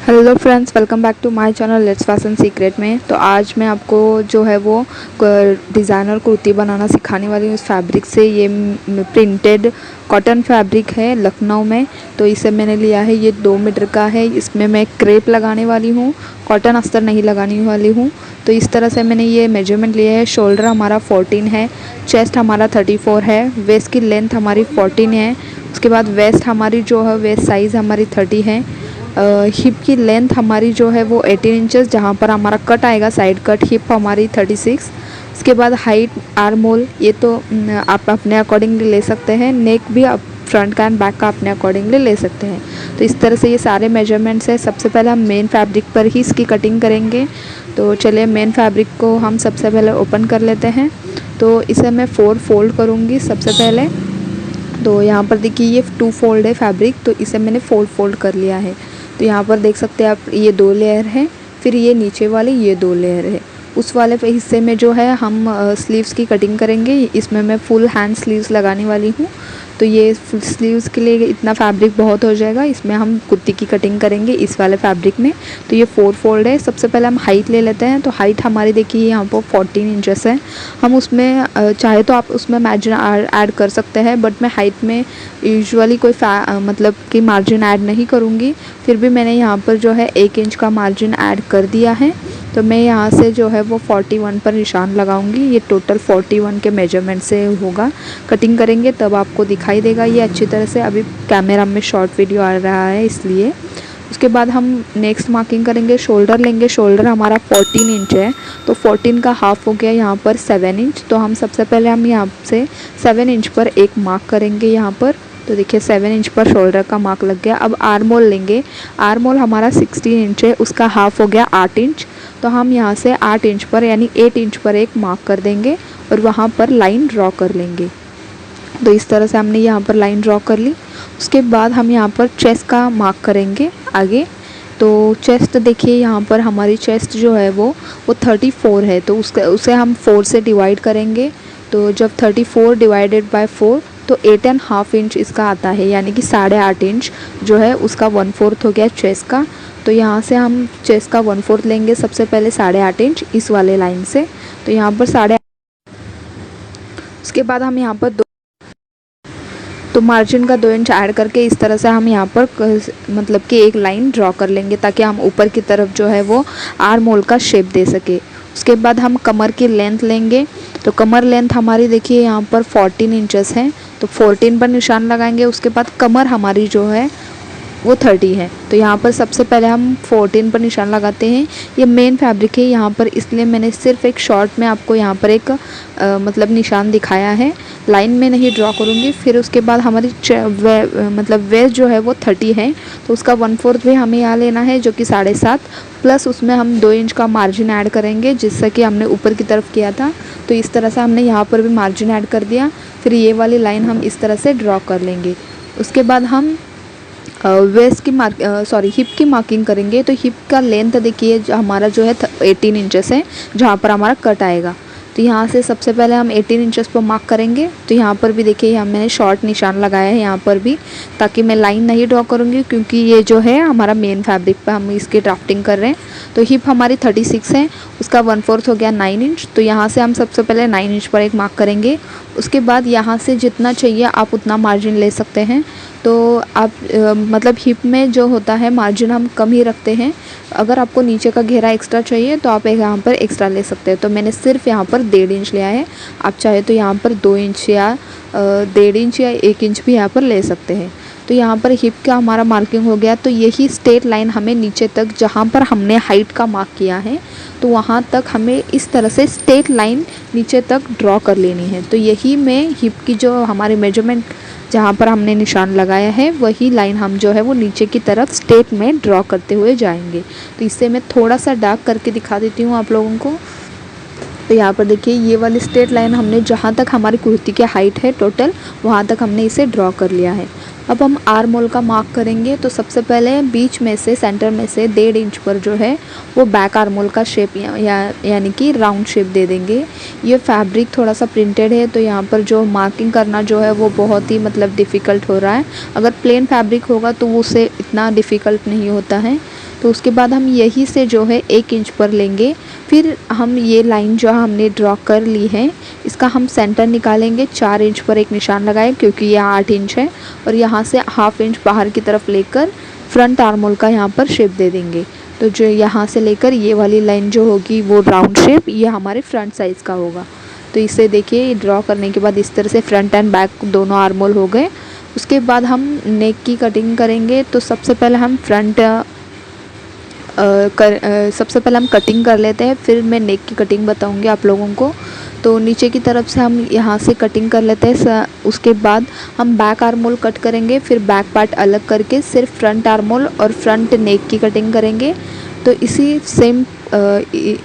Hello friends, welcome back to my channel let's fashion secret में। तो आज मैं आपको जो है वो डिज़ाइनर कुर्ती बनाना सिखाने वाली हूँ इस फैब्रिक से। ये प्रिंटेड कॉटन फैब्रिक है लखनऊ में। तो इसे मैंने लिया है, ये 2 मीटर का है। इसमें मैं क्रेप लगाने वाली हूँ, कॉटन अस्तर नहीं लगाने वाली हूँ। तो इस तरह से मैंने ये मेजरमेंट लिया है। शोल्डर हमारा 14 है, चेस्ट हमारा 34 है, वेस्ट की लेंथ हमारी 14 है। उसके बाद वेस्ट हमारी जो है वेस्ट साइज़ हमारी 30 है। हिप की लेंथ हमारी जो है वो 18 इंचेस, जहाँ पर हमारा कट आएगा साइड कट, हिप हमारी 36। इसके बाद हाइट आर्म होल, ये तो आप अपने अकॉर्डिंगली ले सकते हैं। नेक भी आप फ्रंट का एंड बैक का अपने अकॉर्डिंगली ले सकते हैं। तो इस तरह से ये सारे मेजरमेंट्स है। सबसे पहले हम मेन फैब्रिक पर ही इसकी कटिंग करेंगे। तो चलिए मेन फैब्रिक को हम सबसे पहले ओपन कर लेते हैं। तो इसे मैं 4 फोल्ड करूँगी सबसे पहले। तो यहाँ पर देखिए ये 2 फोल्ड है फैब्रिक, तो इसे मैंने 4 फोल्ड कर लिया है। तो यहाँ पर देख सकते हैं आप, ये 2 लेयर है, फिर ये नीचे वाले ये 2 लेयर है। उस वाले हिस्से में जो है हम स्लीव्स की कटिंग करेंगे। इसमें मैं फुल हैंड स्लीव्स लगाने वाली हूँ। तो ये स्लीव्स के लिए इतना फैब्रिक बहुत हो जाएगा। इसमें हम कुर्ती की कटिंग करेंगे इस वाले फैब्रिक में। तो ये 4 फोल्ड है। सबसे पहले हम हाइट ले लेते हैं। तो हाइट हमारी देखिए यहाँ पर 14 इंचेस है। हम उसमें चाहे तो आप उसमें मार्जिन ऐड कर सकते हैं, बट मैं हाइट में यूजुअली कोई मतलब कि मार्जिन ऐड नहीं करूँगी। फिर भी मैंने यहाँ पर जो है 1 इंच का मार्जिन ऐड कर दिया है। तो मैं यहाँ से जो है वो 41 पर निशान लगाऊंगी। ये टोटल 41 के मेजरमेंट से होगा। कटिंग करेंगे तब आपको दिखाई देगा ये अच्छी तरह से। अभी कैमरा में शॉर्ट वीडियो आ रहा है इसलिए। उसके बाद हम नेक्स्ट मार्किंग करेंगे, शोल्डर लेंगे। शोल्डर हमारा 14 इंच है, तो 14 का हाफ हो गया यहाँ पर 7 इंच। तो हम सबसे पहले हम यहाँ से 7 इंच पर एक मार्क करेंगे यहाँ पर। तो देखिए 7 इंच पर शोल्डर का मार्क लग गया। अब आर्म होल लेंगे। आर्म होल हमारा 16 इंच है, उसका हाफ हो गया 8 इंच। तो हम यहाँ से 8 इंच पर यानी 8 इंच पर एक मार्क कर देंगे और वहाँ पर लाइन ड्रॉ कर लेंगे। तो इस तरह से हमने यहाँ पर लाइन ड्रॉ कर ली। उसके बाद हम यहाँ पर चेस्ट का मार्क करेंगे आगे। तो चेस्ट देखिए यहाँ पर हमारी चेस्ट जो है वो 34 है। तो उसे हम 4 से डिवाइड करेंगे। तो जब 34 डिवाइडेड बाय 4 तो 8.5 इंच इसका आता है, यानी कि 8.5 इंच जो है उसका 1/4 हो गया चेस्ट का। तो यहाँ से हम चेस्ट का 1/4 लेंगे सबसे पहले 8.5 इंच इस वाले लाइन से। तो यहाँ पर 8.5, उसके बाद हम यहाँ पर तो मार्जिन का 2 इंच ऐड करके इस तरह से हम यहाँ पर मतलब कि एक लाइन ड्रॉ कर लेंगे, ताकि हम ऊपर की तरफ जो है वो आर्म होल का शेप दे सके। उसके बाद हम कमर की लेंथ लेंगे। तो कमर लेंथ हमारी देखिए यहाँ पर 14 इंचेस है, तो 14 पर निशान लगाएंगे। उसके बाद कमर हमारी जो है वो 30 है। तो यहाँ पर सबसे पहले हम 14 पर निशान लगाते हैं। ये मेन फैब्रिक है यहाँ पर, इसलिए मैंने सिर्फ एक शॉर्ट में आपको यहाँ पर एक मतलब निशान दिखाया है, लाइन में नहीं ड्रॉ करूँगी। फिर उसके बाद हमारी मतलब वेस्ट जो है वो 30 है, तो उसका 1/4 भी हमें यहाँ लेना है, जो कि 7.5, प्लस उसमें हम 2 इंच का मार्जिन ऐड करेंगे, जिससे कि हमने ऊपर की तरफ किया था। तो इस तरह से हमने यहाँ पर भी मार्जिन ऐड कर दिया। फिर ये वाली लाइन हम इस तरह से ड्रॉ कर लेंगे। उसके बाद हम वेस्ट की हिप की मार्किंग करेंगे। तो हिप का लेंथ देखिए हमारा जो है 18 इंचेस है, जहाँ पर हमारा कट आएगा। तो यहाँ से सबसे पहले हम 18 इंचेस पर मार्क करेंगे। तो यहाँ पर भी देखिए यहाँ मैंने शॉर्ट निशान लगाया है यहाँ पर भी, ताकि मैं लाइन नहीं ड्रॉ करूँगी, क्योंकि ये जो है हमारा मेन फैब्रिक पर हम इसकी ड्राफ्टिंग कर रहे हैं। तो हिप हमारी 36 है, उसका 1/4 हो गया 9 इंच। तो यहाँ से हम सबसे पहले 9 इंच पर एक मार्क करेंगे। उसके बाद यहाँ से जितना चाहिए आप उतना मार्जिन ले सकते हैं। तो आप मतलब हिप में जो होता है मार्जिन हम कम ही रखते हैं। अगर आपको नीचे का घेरा एक्स्ट्रा चाहिए तो आप यहाँ पर एक्स्ट्रा ले सकते हैं। तो मैंने सिर्फ यहाँ पर 1.5 इंच लिया है। आप चाहे तो यहाँ पर 2 इंच या 1.5 इंच या 1 इंच भी यहाँ पर ले सकते हैं। तो यहाँ पर हिप का हमारा मार्किंग हो गया। तो यही स्ट्रेट लाइन हमें नीचे तक, जहाँ पर हमने हाइट का मार्क किया है, तो वहाँ तक हमें इस तरह से स्ट्रेट लाइन नीचे तक ड्रॉ कर लेनी है। तो यही में हिप की जो हमारी मेजरमेंट जहाँ पर हमने निशान लगाया है, वही लाइन हम जो है वो नीचे की तरफ स्ट्रेट में ड्रॉ करते हुए जाएंगे। तो इससे मैं थोड़ा सा डार्क करके दिखा देती हूँ आप लोगों को। तो यहाँ पर देखिए ये वाली स्ट्रेट लाइन हमने जहाँ तक हमारी कुर्ती की हाइट है टोटल, वहाँ तक हमने इसे ड्रॉ कर लिया है। अब हम आर्म होल का मार्क करेंगे। तो सबसे पहले बीच में से, सेंटर में से 1.5 इंच पर जो है वो बैक आर्म होल का शेप यानी कि राउंड शेप दे देंगे। ये फैब्रिक थोड़ा सा प्रिंटेड है, तो यहाँ पर जो मार्किंग करना जो है वो बहुत ही मतलब डिफ़िकल्ट हो रहा है। अगर प्लेन फैब्रिक होगा तो वो उसे इतना डिफ़िकल्ट नहीं होता है। तो उसके बाद हम यही से जो है 1 इंच पर लेंगे। फिर हम ये लाइन जो हमने ड्रॉ कर ली है इसका हम सेंटर निकालेंगे। 4 इंच पर एक निशान लगाएं क्योंकि ये 8 इंच है, और यहाँ से ½ इंच बाहर की तरफ लेकर फ्रंट आर्म होल का यहाँ पर शेप दे देंगे। तो जो यहाँ से लेकर ये वाली लाइन जो होगी वो राउंड शेप, ये हमारे फ्रंट साइज़ का होगा। तो इसे देखिए ड्रॉ करने के बाद इस तरह से फ्रंट एंड बैक दोनों आर्म होल हो गए। उसके बाद हम नेक की कटिंग करेंगे। तो सबसे पहले हम सबसे पहले हम कटिंग कर लेते हैं, फिर मैं नेक की कटिंग बताऊंगी आप लोगों को। तो नीचे की तरफ से हम यहाँ से कटिंग कर लेते हैं। उसके बाद हम बैक आर्म होल कट करेंगे, फिर बैक पार्ट अलग करके सिर्फ फ्रंट आर्म होल और फ्रंट नेक की कटिंग करेंगे। तो इसी सेम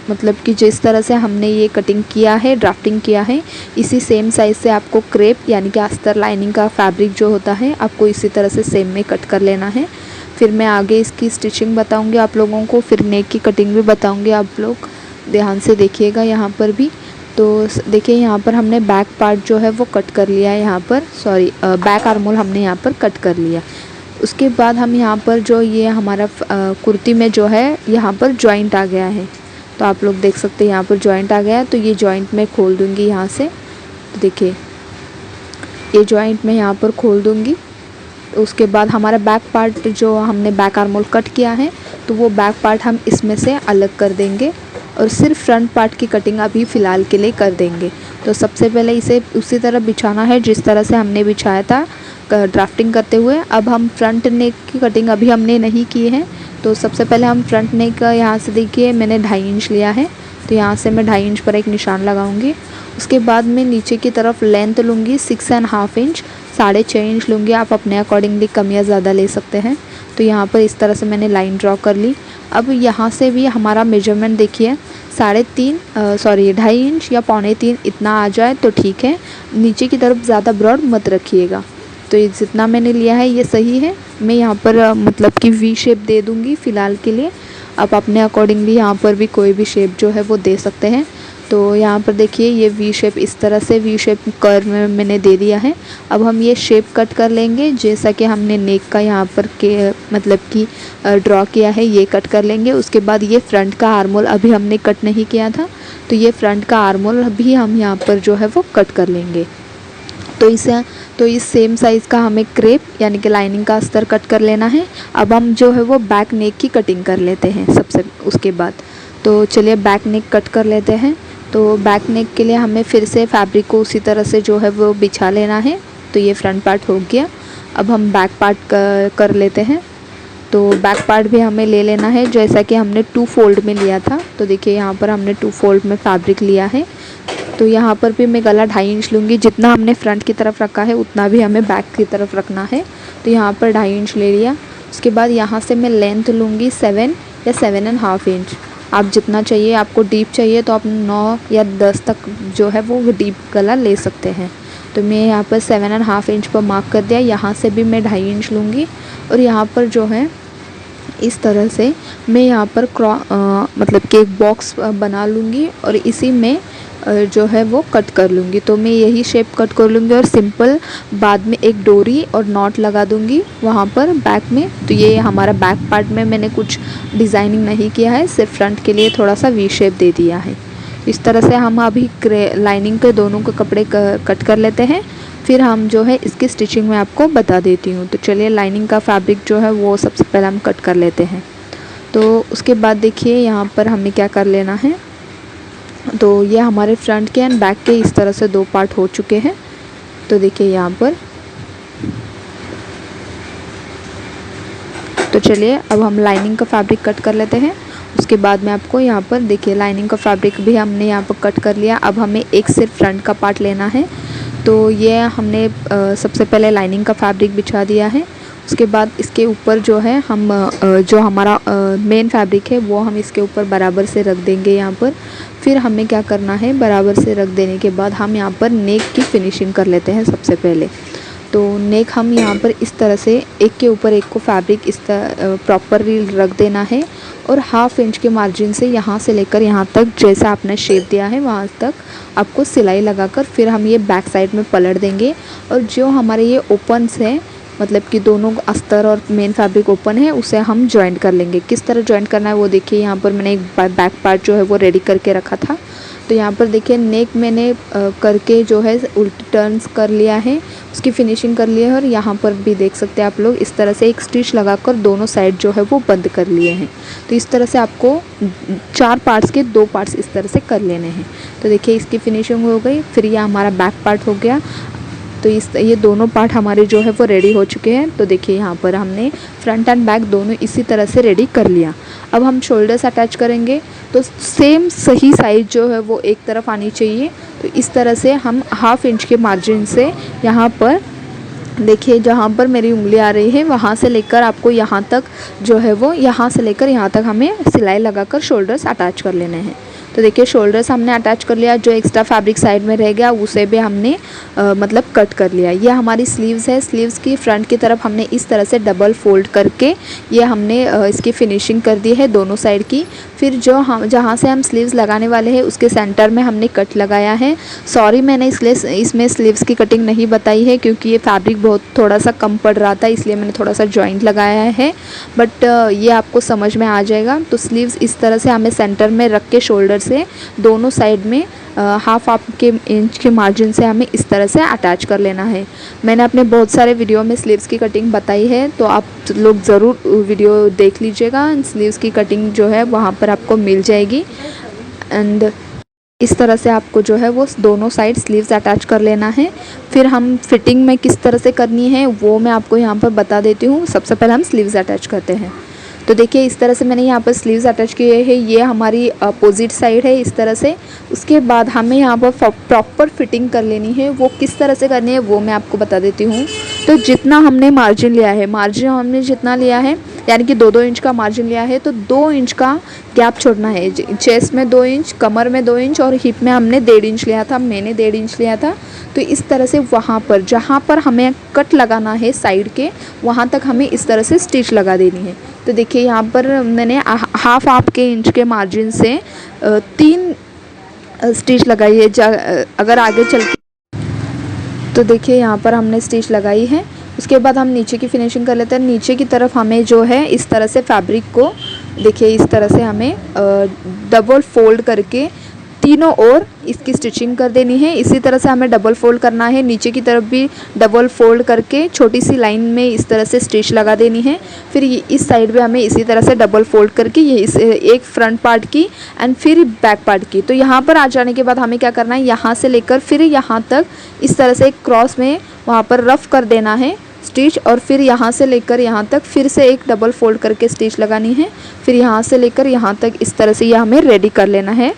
मतलब कि जिस तरह से हमने ये कटिंग किया है, ड्राफ्टिंग किया है, इसी सेम साइज़ से आपको क्रेप यानी कि अस्तर लाइनिंग का फैब्रिक जो होता है आपको इसी तरह से सेम में कट कर लेना है। फिर मैं आगे इसकी स्टिचिंग बताऊंगी आप लोगों को, फिर नेक की कटिंग भी बताऊंगी। आप लोग ध्यान से देखिएगा यहाँ पर भी। तो देखिए यहाँ पर हमने बैक पार्ट जो है वो कट कर लिया है, यहाँ पर बैक आर्म होल हमने यहाँ पर कट कर लिया। उसके बाद हम यहाँ पर जो ये हमारा कुर्ती में जो है यहाँ पर जॉइंट आ गया है, तो आप लोग देख सकते हैं यहाँ पर जॉइंट आ गया है। तो ये जॉइंट मैं खोल दूँगी यहाँ से। तो देखिए ये जॉइंट मैं यहाँ पर खोल दूँगी। उसके बाद हमारा बैक पार्ट जो हमने बैक आर्म होल कट किया है तो वो बैक पार्ट हम इसमें से अलग कर देंगे और सिर्फ फ्रंट पार्ट की कटिंग अभी फ़िलहाल के लिए कर देंगे। तो सबसे पहले इसे उसी तरह बिछाना है जिस तरह से हमने बिछाया था ड्राफ्टिंग करते हुए। अब हम फ्रंट नेक की कटिंग अभी हमने नहीं की है, तो सबसे पहले हम फ्रंट नेक का यहाँ से देखिए मैंने 2.5 इंच लिया है, तो यहाँ से मैं 2.5 इंच पर एक निशान लगाऊंगी। उसके बाद मैं नीचे की तरफ लेंथ लूँगी 6.5 इंच, 6.5 इंच लूँगी। आप अपने अकॉर्डिंगली कम या ज़्यादा ले सकते हैं। तो यहाँ पर इस तरह से मैंने लाइन ड्रॉ कर ली। अब यहाँ से भी हमारा मेजरमेंट देखिए 2.5 इंच या 2.25 इतना आ जाए तो ठीक है। नीचे की तरफ ज़्यादा ब्रॉड मत रखिएगा। तो ये जितना मैंने लिया है ये सही है। मैं यहाँ पर मतलब कि वी शेप दे दूँगी फ़िलहाल के लिए। आप अपने अकॉर्डिंगली यहाँ पर भी कोई भी शेप जो है वो दे सकते हैं। तो यहाँ पर देखिए ये वी शेप, इस तरह से वी शेप कर्व में मैंने दे दिया है। अब हम ये शेप कट कर लेंगे जैसा कि हमने नेक का यहाँ पर के मतलब कि ड्रॉ किया है, ये कट कर लेंगे। उसके बाद ये फ्रंट का आर्म होल अभी हमने कट नहीं किया था, तो ये फ्रंट का आर्म होल भी हम यहाँ पर जो है वो कट कर लेंगे। तो इस सेम साइज़ का हमें क्रेप यानी कि लाइनिंग का अस्तर कट कर लेना है। अब हम जो है वो बैक नेक की कटिंग कर लेते हैं सबसे उसके बाद। तो चलिए बैक नेक कट कर लेते हैं। तो बैक नेक के लिए हमें फिर से फैब्रिक को उसी तरह से जो है वो बिछा लेना है। तो ये फ्रंट पार्ट हो गया। अब हम बैक पार्ट कर लेते हैं। तो बैक पार्ट भी हमें ले लेना है जैसा कि हमने 2 फोल्ड में लिया था। तो देखिए यहाँ पर हमने 2 फोल्ड में फैब्रिक लिया है। तो यहाँ पर भी मैं गला 2.5 इंच लूँगी। जितना हमने फ्रंट की तरफ रखा है उतना भी हमें बैक की तरफ रखना है। तो यहाँ पर 2.5 इंच ले लिया। उसके बाद यहाँ से मैं लेंथ लूँगी 7 या 7.5 इंच। आप जितना चाहिए, आपको डीप चाहिए तो आप 9 या 10 तक जो है वो डीप गला ले सकते हैं। तो मैं यहाँ पर 7.5 इंच पर मार्क कर दिया। यहाँ से भी मैं 2.5 इंच लूँगी और यहाँ पर जो है इस तरह से मैं यहाँ पर मतलब कि एक बॉक्स बना लूँगी और इसी में जो है वो कट कर लूँगी। तो मैं यही शेप कट कर लूँगी और सिंपल बाद में एक डोरी और नॉट लगा दूँगी वहाँ पर बैक में। तो ये हमारा बैक पार्ट में मैंने कुछ डिज़ाइनिंग नहीं किया है, सिर्फ फ्रंट के लिए थोड़ा सा वी शेप दे दिया है। इस तरह से हम अभी लाइनिंग के दोनों के कपड़े कट कर लेते हैं, फिर हम जो है इसकी स्टिचिंग में आपको बता देती हूँ। तो चलिए लाइनिंग का फैब्रिक जो है वो सबसे पहले हम कट कर लेते हैं। तो उसके बाद देखिए यहाँ पर हमें क्या कर लेना है। तो ये हमारे फ्रंट के एंड बैक के इस तरह से 2 पार्ट हो चुके हैं। तो देखिए यहाँ पर। तो चलिए अब हम लाइनिंग का फैब्रिक कट कर लेते हैं। उसके बाद में आपको यहाँ पर देखिए लाइनिंग का फैब्रिक भी हमने यहाँ पर कट कर लिया। अब हमें एक सिर्फ फ्रंट का पार्ट लेना है। तो ये हमने सबसे पहले लाइनिंग का फैब्रिक बिछा दिया है। उसके बाद इसके ऊपर जो है हम जो हमारा मेन फैब्रिक है वो हम इसके ऊपर बराबर से रख देंगे यहाँ पर। फिर हमें क्या करना है, बराबर से रख देने के बाद हम यहाँ पर नेक की फिनिशिंग कर लेते हैं सबसे पहले। तो नेक हम यहाँ पर इस तरह से एक के ऊपर एक को फैब्रिक इस तरह प्रॉपरली रख देना है और ½ इंच के मार्जिन से यहाँ से लेकर यहाँ तक जैसा आपने शेप दिया है वहाँ तक आपको सिलाई लगाकर फिर हम ये बैक साइड में पलट देंगे। और जो हमारे ये ओपन्स हैं मतलब कि दोनों अस्तर और मेन फैब्रिक ओपन है उसे हम जॉइंट कर लेंगे। किस तरह जॉइंट करना है वो देखिए, यहाँ पर मैंने एक बैक पार्ट जो है वो रेडी करके रखा था। तो यहाँ पर देखिए नेक मैंने करके जो है उल्टी टर्न्स कर लिया है, उसकी फिनिशिंग कर लिया है। और यहाँ पर भी देख सकते हैं आप लोग, इस तरह से एक स्टिच लगाकर दोनों साइड जो है वो बंद कर लिए हैं। तो इस तरह से आपको 4 पार्ट्स के 2 पार्ट्स इस तरह से कर लेने हैं। तो देखिए इसकी फिनिशिंग हो गई। फिर यह हमारा बैक पार्ट हो गया। तो ये दोनों पार्ट हमारे जो है वो रेडी हो चुके हैं। तो देखिए यहाँ पर हमने फ्रंट एंड बैक दोनों इसी तरह से रेडी कर लिया। अब हम शोल्डर्स अटैच करेंगे, तो सेम सही साइज जो है वो एक तरफ आनी चाहिए। तो इस तरह से हम 1/2 इंच के मार्जिन से यहाँ पर देखिए, जहाँ पर मेरी उंगली आ रही है वहाँ से लेकर आपको यहाँ तक जो है वो, यहाँ से लेकर यहाँ तक हमें सिलाई लगाकर शोल्डर्स अटैच कर लेने हैं। तो देखिए शोल्डर्स हमने अटैच कर लिया। जो एक्स्ट्रा फैब्रिक साइड में रह गया उसे भी हमने मतलब कट कर लिया। ये हमारी स्लीव्स है। स्लीव्स की फ्रंट की तरफ हमने इस तरह से डबल फोल्ड करके ये हमने इसकी फिनिशिंग कर दी है दोनों साइड की। फिर जो हम जहाँ से हम स्लीव्स लगाने वाले हैं उसके सेंटर में हमने कट लगाया है। सॉरी मैंने इसमें स्लीव्स की कटिंग नहीं बताई है क्योंकि ये फैब्रिक बहुत थोड़ा सा कम पड़ रहा था, इसलिए मैंने थोड़ा सा जॉइंट लगाया है, बट ये आपको समझ में आ जाएगा। तो स्लीव्स इस तरह से हमें सेंटर में रख के शोल्डर से दोनों साइड में 1/2 इंच के मार्जिन से हमें इस तरह से अटैच कर लेना है। मैंने अपने बहुत सारे वीडियो में स्लीव्स की कटिंग बताई है, तो आप लोग ज़रूर वीडियो देख लीजिएगा। स्लीव्स की कटिंग जो है वहाँ पर आपको मिल जाएगी। एंड इस तरह से आपको जो है वो दोनों साइड स्लीव्स अटैच कर लेना है। फिर हम फिटिंग में किस तरह से करनी है वो मैं आपको यहाँ पर बता देती हूँ। सबसे पहले हम स्लीव्स अटैच करते हैं। तो देखिए इस तरह से मैंने यहाँ पर स्लीव्स अटैच किए हैं। ये हमारी अपोजिट साइड है इस तरह से। उसके बाद हमें यहाँ पर प्रॉपर फिटिंग कर लेनी है। वो किस तरह से करनी है वो मैं आपको बता देती हूँ। तो जितना हमने मार्जिन लिया है, मार्जिन हमने जितना लिया है यानी कि 2-2 इंच का मार्जिन लिया है, तो 2 इंच का गैप छोड़ना है। चेस्ट में 2 इंच, कमर में 2 इंच और हिप में हमने 1.5 इंच लिया था, मैंने 1.5 इंच लिया था। तो इस तरह से वहाँ पर जहाँ पर हमें कट लगाना है साइड के, वहाँ तक हमें इस तरह से स्टिच लगा देनी है। तो देखिए यहाँ पर मैंने 1/2 के इंच के मार्जिन से 3 स्टिच लगाई है। अगर आगे चल के तो देखिए यहाँ पर हमने स्टिच लगाई है। उसके बाद हम नीचे की फिनिशिंग कर लेते हैं। नीचे की तरफ हमें जो है इस तरह से फैब्रिक को देखिए इस तरह से हमें डबल फोल्ड करके तीनों ओर इसकी स्टिचिंग कर देनी है। इसी तरह से हमें डबल फोल्ड करना है। नीचे की तरफ भी डबल फोल्ड करके छोटी सी लाइन में इस तरह से स्टिच लगा देनी है। फिर इस साइड पे हमें इसी तरह से डबल फोल्ड करके ये एक फ्रंट पार्ट की एंड फिर बैक पार्ट की। तो यहाँ पर आ जाने के बाद हमें क्या करना है, यहाँ से लेकर फिर यहाँ तक इस तरह से एक क्रॉस में वहाँ पर रफ कर देना है स्टिच। और फिर यहाँ से लेकर यहाँ तक फिर से एक डबल फोल्ड करके स्टिच लगानी है। फिर यहाँ से लेकर यहाँ तक इस तरह से ये हमें रेडी कर लेना है।